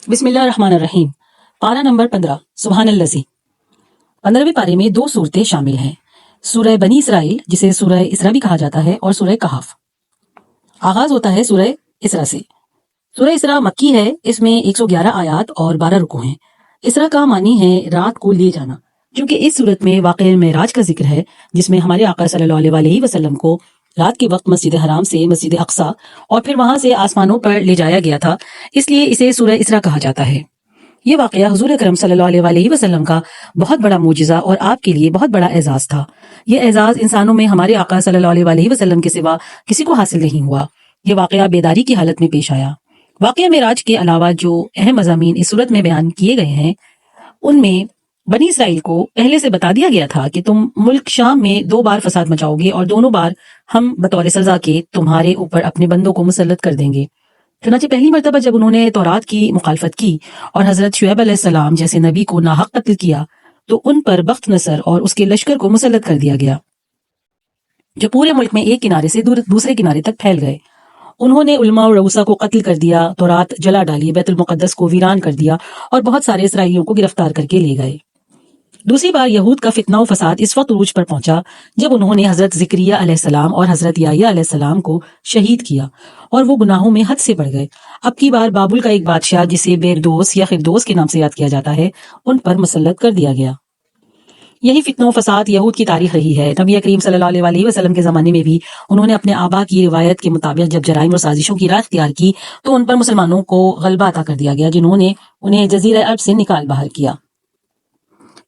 بسم اللہ الرحمن الرحیم۔ پارہ نمبر 15 سبحان اللذی۔ 15ویں پارے میں 2 صورتیں شامل ہیں، سورہ بنی اسرائیل جسے سورہ اسراء بھی کہا جاتا ہے اور سورہ کہف۔ آغاز ہوتا ہے سورہ اسراء سے۔ سورہ اسراء مکی ہے، اس میں 111 آیات اور 12 رکوع ہیں۔ اسراء کا معنی ہے رات کو لے جانا، کیونکہ اس صورت میں واقعہ معراج کا ذکر ہے، جس میں ہمارے آقا صلی اللہ علیہ وسلم کو رات کے وقت مسجد حرام سے مسجد اقصی اور پھر وہاں سے آسمانوں پر لے جایا گیا تھا، اس لیے اسے سورہ اسراء کہا جاتا ہے۔ یہ واقعہ حضور اکرم صلی اللہ علیہ وسلم کا بہت بڑا معجزہ اور آپ کے لیے بہت بڑا اعزاز تھا۔ یہ اعزاز انسانوں میں ہمارے آقا صلی اللہ علیہ وسلم کے سوا کسی کو حاصل نہیں ہوا۔ یہ واقعہ بیداری کی حالت میں پیش آیا۔ واقعہ معراج کے علاوہ جو اہم مضامین اس صورت میں بیان کیے گئے ہیں، ان میں بنی اسرائیل کو پہلے سے بتا دیا گیا تھا کہ تم ملک شام میں 2 بار فساد مچاؤ گے اور دونوں بار ہم بطور سزا کے تمہارے اوپر اپنے بندوں کو مسلط کر دیں گے۔ چنانچہ پہلی مرتبہ جب انہوں نے تورات کی مخالفت کی اور حضرت شعیب علیہ السلام جیسے نبی کو ناحق قتل کیا تو ان پر بخت نصر اور اس کے لشکر کو مسلط کر دیا گیا، جو پورے ملک میں ایک کنارے سے دوسرے کنارے تک پھیل گئے۔ انہوں نے علماء اور رؤسا کو قتل کر دیا، تورات جلا ڈالی، بیت المقدس کو ویران کر دیا اور بہت سارے اسرائیلیوں کو گرفتار کر کے لے گئے۔ دوسری بار یہود کا فتنہ و فساد اس وقت عروج پر پہنچا جب انہوں نے حضرت زکریا علیہ السلام اور حضرت یحییٰ علیہ السلام کو شہید کیا اور وہ گناہوں میں حد سے بڑھ گئے۔ اب کی بار بابل کا ایک بادشاہ جسے بیردوس یا خردوس کے نام سے یاد کیا جاتا ہے، ان پر مسلط کر دیا گیا۔ یہی فتنہ و فساد یہود کی تاریخ رہی ہے۔ نبی کریم صلی اللہ علیہ وسلم کے زمانے میں بھی انہوں نے اپنے آبا کی روایت کے مطابق جب جرائم اور سازشوں کی راہ اختیار کی تو ان پر مسلمانوں کو غلبہ عطا کر دیا گیا، جنہوں نے انہیں جزیرہ عرب سے نکال باہر کیا۔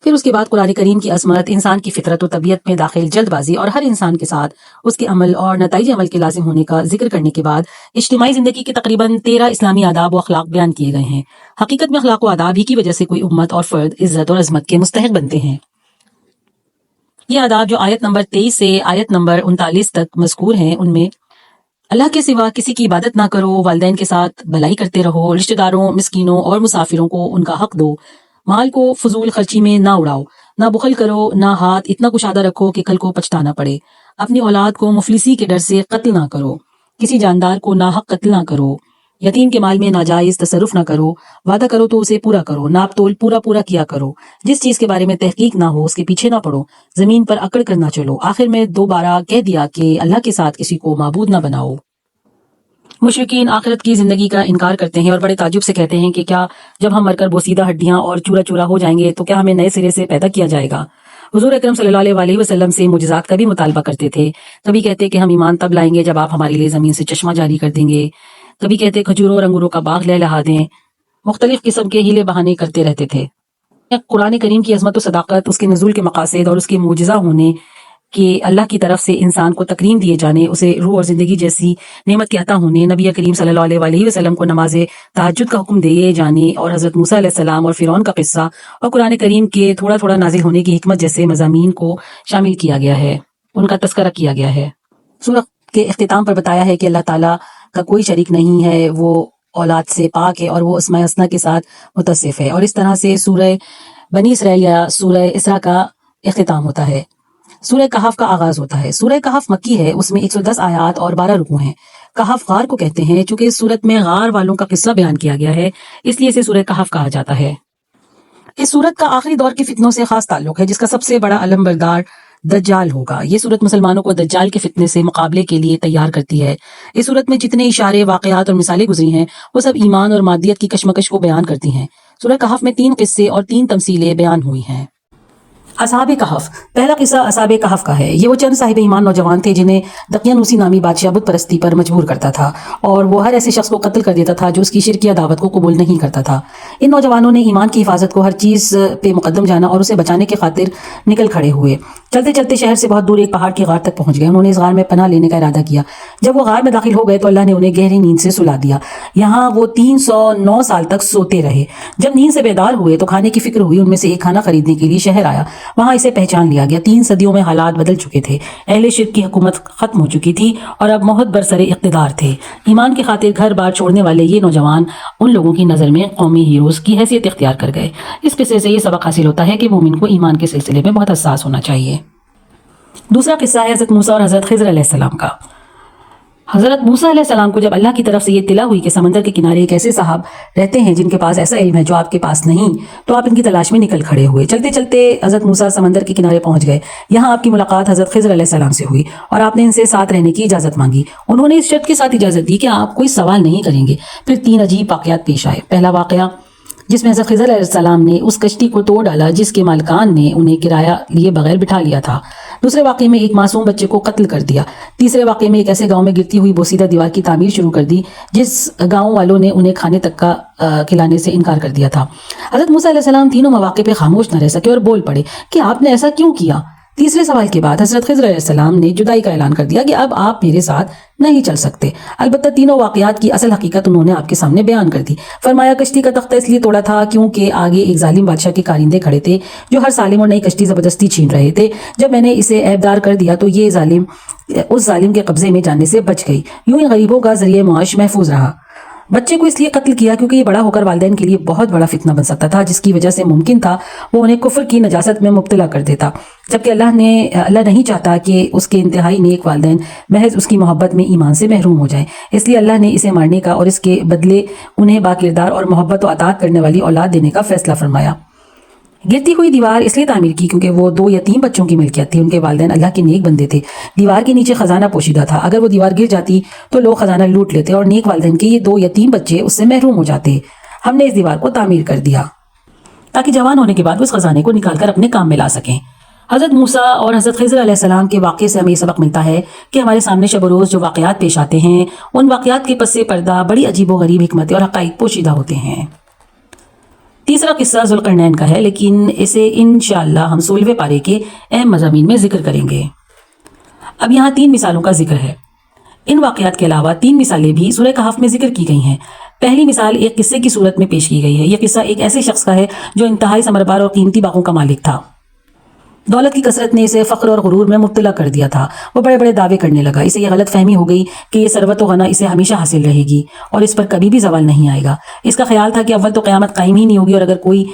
پھر اس کے بعد قرآن کریم کی عظمت، انسان کی فطرت و طبیعت میں داخل جلد بازی اور ہر انسان کے ساتھ اس کے عمل اور نتائج عمل کے لازم ہونے کا ذکر کرنے کے بعد اجتماعی زندگی کے تقریباً 13 اسلامی آداب و اخلاق بیان کیے گئے ہیں۔ حقیقت میں اخلاق و آداب ہی کی وجہ سے کوئی امت اور فرد عزت اور عظمت کے مستحق بنتے ہیں۔ یہ آداب جو آیت نمبر 23 سے آیت نمبر 39 تک مذکور ہیں، ان میں اللہ کے سوا کسی کی عبادت نہ کرو، والدین کے ساتھ بھلائی کرتے رہو، رشتہ داروں، مسکینوں اور مسافروں کو ان کا حق دو، مال کو فضول خرچی میں نہ اڑاؤ، نہ بخل کرو، نہ ہاتھ اتنا کشادہ رکھو کہ کل کو پچھتانا پڑے، اپنی اولاد کو مفلسی کے ڈر سے قتل نہ کرو، کسی جاندار کو ناحق قتل نہ کرو، یتیم کے مال میں ناجائز تصرف نہ کرو، وعدہ کرو تو اسے پورا کرو، ناپ تول پورا کیا کرو، جس چیز کے بارے میں تحقیق نہ ہو اس کے پیچھے نہ پڑو، زمین پر اکڑ کر نہ چلو، آخر میں دوبارہ کہہ دیا کہ اللہ کے ساتھ کسی کو معبود نہ بناؤ۔ مشرکین آخرت کی زندگی کا انکار کرتے ہیں اور بڑے تعجب سے کہتے ہیں کہ کیا جب ہم مر کر بوسیدہ ہڈیاں اور چورا چورا ہو جائیں گے تو کیا ہمیں نئے سرے سے پیدا کیا جائے گا؟ حضور اکرم صلی اللہ علیہ وسلم سے معجزات کا بھی مطالبہ کرتے تھے، کبھی کہتے کہ ہم ایمان تب لائیں گے جب آپ ہمارے لیے زمین سے چشمہ جاری کر دیں گے، کبھی کہتے کھجوروں اور انگوروں کا باغ لہلہا دیں، مختلف قسم کے ہیلے بہانے کرتے رہتے تھے۔ قرآن کریم کی عظمت و صداقت، اس کے نزول کے مقاصد اور اس کے معجزہ ہونے کہ اللہ کی طرف سے انسان کو تکریم دیے جانے، اسے روح اور زندگی جیسی نعمت کے عطا ہونے، نبی کریم صلی اللہ علیہ وسلم کو نماز تہجد کا حکم دیے جانے اور حضرت موسیٰ علیہ السلام اور فرعون کا قصہ اور قرآن کریم کے تھوڑا تھوڑا نازل ہونے کی حکمت جیسے مضامین کو شامل کیا گیا ہے، ان کا تذکرہ کیا گیا ہے۔ سورۃ کے اختتام پر بتایا ہے کہ اللہ تعالیٰ کا کوئی شریک نہیں ہے، وہ اولاد سے پاک ہے اور وہ اسماء حسنہ کے ساتھ متصف ہے، اور اس طرح سے سورہ بنی اسرائیل یا سورہ اسراء کا اختتام ہوتا ہے۔ سورہ کہف کا آغاز ہوتا ہے۔ سورہ کہف مکی ہے، اس میں 110 آیات اور 12 رکوع ہیں۔ کہف غار کو کہتے ہیں، چونکہ اس سورت میں غار والوں کا قصہ بیان کیا گیا ہے، اس لیے اسے سورہ کہف کہا جاتا ہے۔ اس سورت کا آخری دور کے فتنوں سے خاص تعلق ہے، جس کا سب سے بڑا علم بردار دجال ہوگا۔ یہ سورت مسلمانوں کو دجال کے فتنے سے مقابلے کے لیے تیار کرتی ہے۔ اس سورت میں جتنے اشارے، واقعات اور مثالیں گزری ہیں، وہ سب ایمان اور مادیت کی کشمکش کو بیان کرتی ہیں۔ سورہ کہف میں 3 قصے اور 3 تمثیلیں بیان ہوئی ہیں۔ اصحاب کہف، پہلا قصہ اصحاب کہف کا ہے۔ یہ وہ چند صاحب ایمان نوجوان تھے جنہیں دقیانوسی نامی بادشاہ بت پرستی پر مجبور کرتا تھا، اور وہ ہر ایسے شخص کو قتل کر دیتا تھا جو اس کی شرکیہ دعوت کو قبول نہیں کرتا تھا۔ ان نوجوانوں نے ایمان کی حفاظت کو ہر چیز پہ مقدم جانا اور اسے بچانے کی خاطر نکل کھڑے ہوئے۔ چلتے چلتے شہر سے بہت دور ایک پہاڑ کی غار تک پہنچ گئے۔ انہوں نے اس غار میں پناہ لینے کا ارادہ کیا۔ جب وہ غار میں داخل ہو گئے تو اللہ نے انہیں گہری نیند سے سلا دیا۔ یہاں وہ 309 سال تک سوتے رہے۔ جب نیند سے بیدار ہوئے تو کھانے کی فکر ہوئی۔ ان میں سے ایک کھانا خریدنے کے لیے شہر آیا، وہاں اسے پہچان لیا گیا۔ 3 صدیوں میں حالات بدل چکے تھے، اہل شرک کی حکومت ختم ہو چکی تھی اور اب محت برسر اقتدار تھے۔ ایمان کی خاطر گھر بار چھوڑنے والے یہ نوجوان ان لوگوں کی نظر میں قومی ہیروز کی حیثیت اختیار کر گئے۔ اس قصے سے یہ سبق حاصل ہوتا ہے کہ مومن کو ایمان کے سلسلے میں بہت حساس ہونا چاہیے۔ دوسرا قصہ ہے حضرت موسیٰ اور حضرت خضر علیہ السلام کا۔ حضرت موسیٰ علیہ السلام کو جب اللہ کی طرف سے یہ اطلاع ہوئی کہ سمندر کے کنارے ایک ایسے صاحب رہتے ہیں جن کے پاس ایسا علم ہے جو آپ کے پاس نہیں، تو آپ ان کی تلاش میں نکل کھڑے ہوئے۔ چلتے چلتے حضرت موسیٰ سمندر کے کنارے پہنچ گئے۔ یہاں آپ کی ملاقات حضرت خضر علیہ السلام سے ہوئی اور آپ نے ان سے ساتھ رہنے کی اجازت مانگی۔ انہوں نے اس شرط کے ساتھ اجازت دی کہ آپ کوئی سوال نہیں کریں گے۔ پھر 3 عجیب واقعات پیش آئے۔ پہلا واقعہ جس میں حضرت خضر علیہ السلام نے اس کشتی کو توڑ ڈالا جس کے مالکان نے انہیں کرایہ لیے بغیر بٹھا لیا تھا۔ دوسرے واقعے میں ایک معصوم بچے کو قتل کر دیا۔ تیسرے واقعے میں ایک ایسے گاؤں میں گرتی ہوئی بوسیدہ دیوار کی تعمیر شروع کر دی جس گاؤں والوں نے انہیں کھانے تک کا کھلانے سے انکار کر دیا تھا۔ حضرت موسیٰ علیہ السلام تینوں مواقع پہ خاموش نہ رہ سکے اور بول پڑے کہ آپ نے ایسا کیوں کیا؟ تیسرے سوال کے بعد حضرت خضر علیہ السلام نے جدائی کا اعلان کر دیا کہ اب آپ میرے ساتھ نہیں چل سکتے۔ البتہ تینوں واقعات کی اصل حقیقت انہوں نے آپ کے سامنے بیان کر دی۔ فرمایا کشتی کا تختہ اس لیے توڑا تھا کیونکہ آگے ایک ظالم بادشاہ کے کارندے کھڑے تھے جو ہر سالم اور نئی کشتی زبردستی چھین رہے تھے۔ جب میں نے اسے عیبدار کر دیا تو یہ ظالم اس ظالم کے قبضے میں جانے سے بچ گئی۔ یوں ہی غریبوں کا ذریعہ معاش محفوظ رہا۔ بچے کو اس لیے قتل کیا کیونکہ یہ بڑا ہو کر والدین کے لیے بہت بڑا فتنہ بن سکتا تھا جس کی وجہ سے ممکن تھا وہ انہیں کفر کی نجاست میں مبتلا کر دیتا، جبکہ اللہ نہیں چاہتا کہ اس کے انتہائی نیک والدین محض اس کی محبت میں ایمان سے محروم ہو جائیں۔ اس لیے اللہ نے اسے مارنے کا اور اس کے بدلے انہیں باکردار اور محبت و اطاعت کرنے والی اولاد دینے کا فیصلہ فرمایا۔ گرتی ہوئی دیوار اس لیے تعمیر کی کیونکہ وہ 2 یتیم بچوں کی ملکیت تھی۔ ان کے والدین اللہ کے نیک بندے تھے۔ دیوار کے نیچے خزانہ پوشیدہ تھا۔ اگر وہ دیوار گر جاتی تو لوگ خزانہ لوٹ لیتے اور نیک والدین کے یہ 2 یتیم بچے اس سے محروم ہو جاتے۔ ہم نے اس دیوار کو تعمیر کر دیا تاکہ جوان ہونے کے بعد وہ اس خزانے کو نکال کر اپنے کام میں لا سکیں۔ حضرت موسیٰ اور حضرت خضر علیہ السلام کے واقعے سے ہمیں یہ سبق ملتا ہے کہ ہمارے سامنے شب و روز جو واقعات پیش آتے ہیں ان واقعات کے پس پردہ بڑی عجیب و غریب حکمتیں اور حقائق پوشیدہ ہوتے ہیں۔ تیسرا قصہ ذوالقرنین کا ہے، لیکن اسے انشاءاللہ ہم 16ویں پارے کے اہم مضامین میں ذکر کریں گے۔ اب یہاں 3 مثالوں کا ذکر ہے۔ ان واقعات کے علاوہ 3 مثالیں بھی سورہ کہف میں ذکر کی گئی ہیں۔ پہلی مثال ایک قصے کی صورت میں پیش کی گئی ہے۔ یہ قصہ ایک ایسے شخص کا ہے جو انتہائی ثمربار اور قیمتی باغوں کا مالک تھا۔ دولت کی کثرت نے اسے فخر اور غرور میں مبتلا کر دیا تھا۔ وہ بڑے بڑے دعوے کرنے لگا۔ اسے یہ غلط فہمی ہو گئی کہ یہ ثروت و غنا اسے ہمیشہ حاصل رہے گی اور اس پر کبھی بھی زوال نہیں آئے گا۔ اس کا خیال تھا کہ اول تو قیامت قائم ہی نہیں ہوگی اور اگر کوئی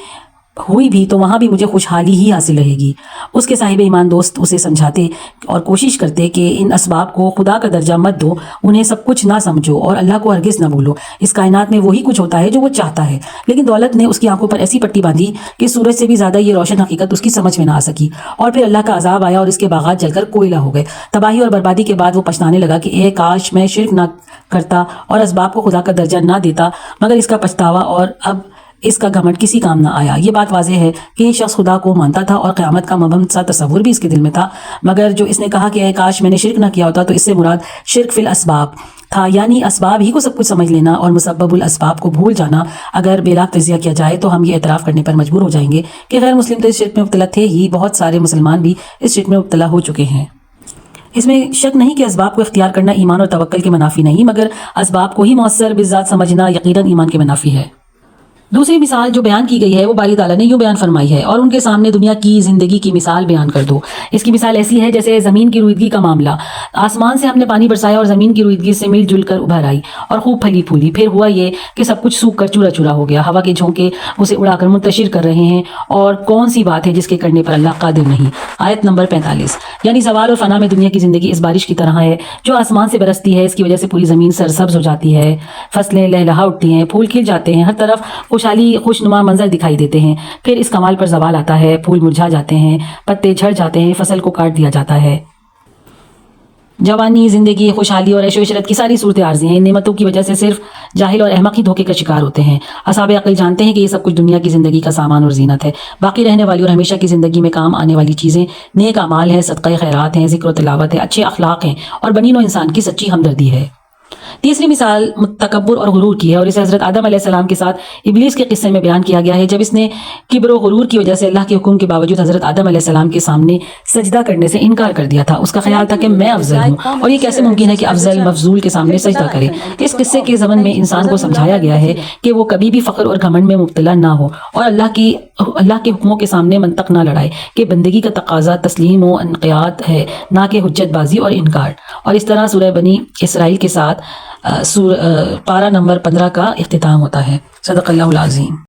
ہوئی بھی تو وہاں بھی مجھے خوشحالی ہی حاصل رہے گی۔ اس کے صاحب ایمان دوست اسے سمجھاتے اور کوشش کرتے کہ ان اسباب کو خدا کا درجہ مت دو، انہیں سب کچھ نہ سمجھو اور اللہ کو ہرگز نہ بھولو۔ اس کائنات میں وہی کچھ ہوتا ہے جو وہ چاہتا ہے۔ لیکن دولت نے اس کی آنکھوں پر ایسی پٹی باندھی کہ سورج سے بھی زیادہ یہ روشن حقیقت اس کی سمجھ میں نہ آ سکی، اور پھر اللہ کا عذاب آیا اور اس کے باغات جل کر کوئلہ ہو گئے۔ تباہی اور بربادی کے بعد وہ پچھتانے لگا کہ اے کاش میں شرک نہ کرتا اور اسباب کو خدا کا درجہ نہ دیتا، مگر اس کا پچھتاوا اور اب اس کا گھمنڈ کسی کام نہ آیا۔ یہ بات واضح ہے کہ یہ شخص خدا کو مانتا تھا اور قیامت کا مبہم سا تصور بھی اس کے دل میں تھا، مگر جو اس نے کہا کہ اے کاش میں نے شرک نہ کیا ہوتا تو اس سے مراد شرک فی الاسباب تھا، یعنی اسباب ہی کو سب کچھ سمجھ لینا اور مسبب الاسباب کو بھول جانا۔ اگر بے لاگ تجزیہ کیا جائے تو ہم یہ اعتراف کرنے پر مجبور ہو جائیں گے کہ غیر مسلم تو اس شرک میں مبتلا تھے ہی، بہت سارے مسلمان بھی اس شرک میں مبتلا ہو چکے ہیں۔ اس میں شک نہیں کہ اسباب کو اختیار کرنا ایمان اور توکل کے منافی نہیں، مگر اسباب کو ہی مؤثر بالذات سمجھنا یقیناً ایمان کے منافی ہے۔ دوسری مثال جو بیان کی گئی ہے وہ باری تعالیٰ نے یوں بیان فرمائی ہے، اور ان کے سامنے دنیا کی زندگی کی مثال بیان کر دو۔ اس کی مثال ایسی ہے جیسے زمین کی رویدگی کا معاملہ۔ آسمان سے ہم نے پانی برسایا اور زمین کی رویدگی سے مل جل کر ابھر آئی اور خوب پھلی پھولی۔ پھر ہوا یہ کہ سب کچھ سوکھ کر چورا چورا ہو گیا، ہوا کے جھونکے اسے اڑا کر منتشر کر رہے ہیں، اور کون سی بات ہے جس کے کرنے پر اللہ قادر نہیں۔ آیت نمبر 45۔ یعنی زوال اور فنا میں دنیا کی زندگی اس بارش کی طرح ہے جو آسمان سے برستی ہے۔ اس کی وجہ سے پوری زمین سرسبز ہو جاتی ہے، فصلیں لہلہا اٹھتی ہیں، پھول کھل جاتے ہیں، ہر طرف خوشحالی خوشنما منظر دکھائی دیتے ہیں۔ پھر اس کمال پر زوال آتا ہے، پھول مرجھا جاتے ہیں، پتے جھڑ جاتے ہیں، فصل کو کاٹ دیا جاتا ہے۔ جوانی، زندگی، خوشحالی اور عیش و عشرت کی ساری صورتیں عارضی ہیں۔ ان نعمتوں کی وجہ سے صرف جاہل اور احمق ہی دھوکے کا شکار ہوتے ہیں۔ اصحاب عقل جانتے ہیں کہ یہ سب کچھ دنیا کی زندگی کا سامان اور زینت ہے۔ باقی رہنے والی اور ہمیشہ کی زندگی میں کام آنے والی چیزیں نیک اعمال ہیں، صدقہ خیرات ہیں، ذکر و تلاوت ہے، اچھے اخلاق ہیں اور بنی نوع انسان کی سچی ہمدردی ہے۔ تیسری مثال تکبر اور غرور کی ہے، اور اسے حضرت آدم علیہ السلام کے ساتھ ابلیس کے قصے میں بیان کیا گیا ہے۔ جب اس نے کبر و غرور کی وجہ سے اللہ کے حکم کے باوجود حضرت آدم علیہ السلام کے سامنے سجدہ کرنے سے انکار کر دیا تھا۔ اس کا خیال تھا کہ میں افضل ہوں، اور یہ کیسے ممکن ہے کہ افضل مفضول کے سامنے سجدہ کرے۔ اس قصے کے ضمن میں انسان کو سمجھایا گیا ہے کہ وہ کبھی بھی فخر اور گھمنڈ میں مبتلا نہ ہو اور اللہ کے حکموں کے سامنے منطق نہ لڑائے کہ بندگی کا تقاضا تسلیم و انقیاد ہے، نہ کہ حجت بازی اور انکار۔ اور اس طرح سورہ بنی اسرائیل کے ساتھ پارہ نمبر 15 کا اختتام ہوتا ہے۔ صدق اللہ العظیم۔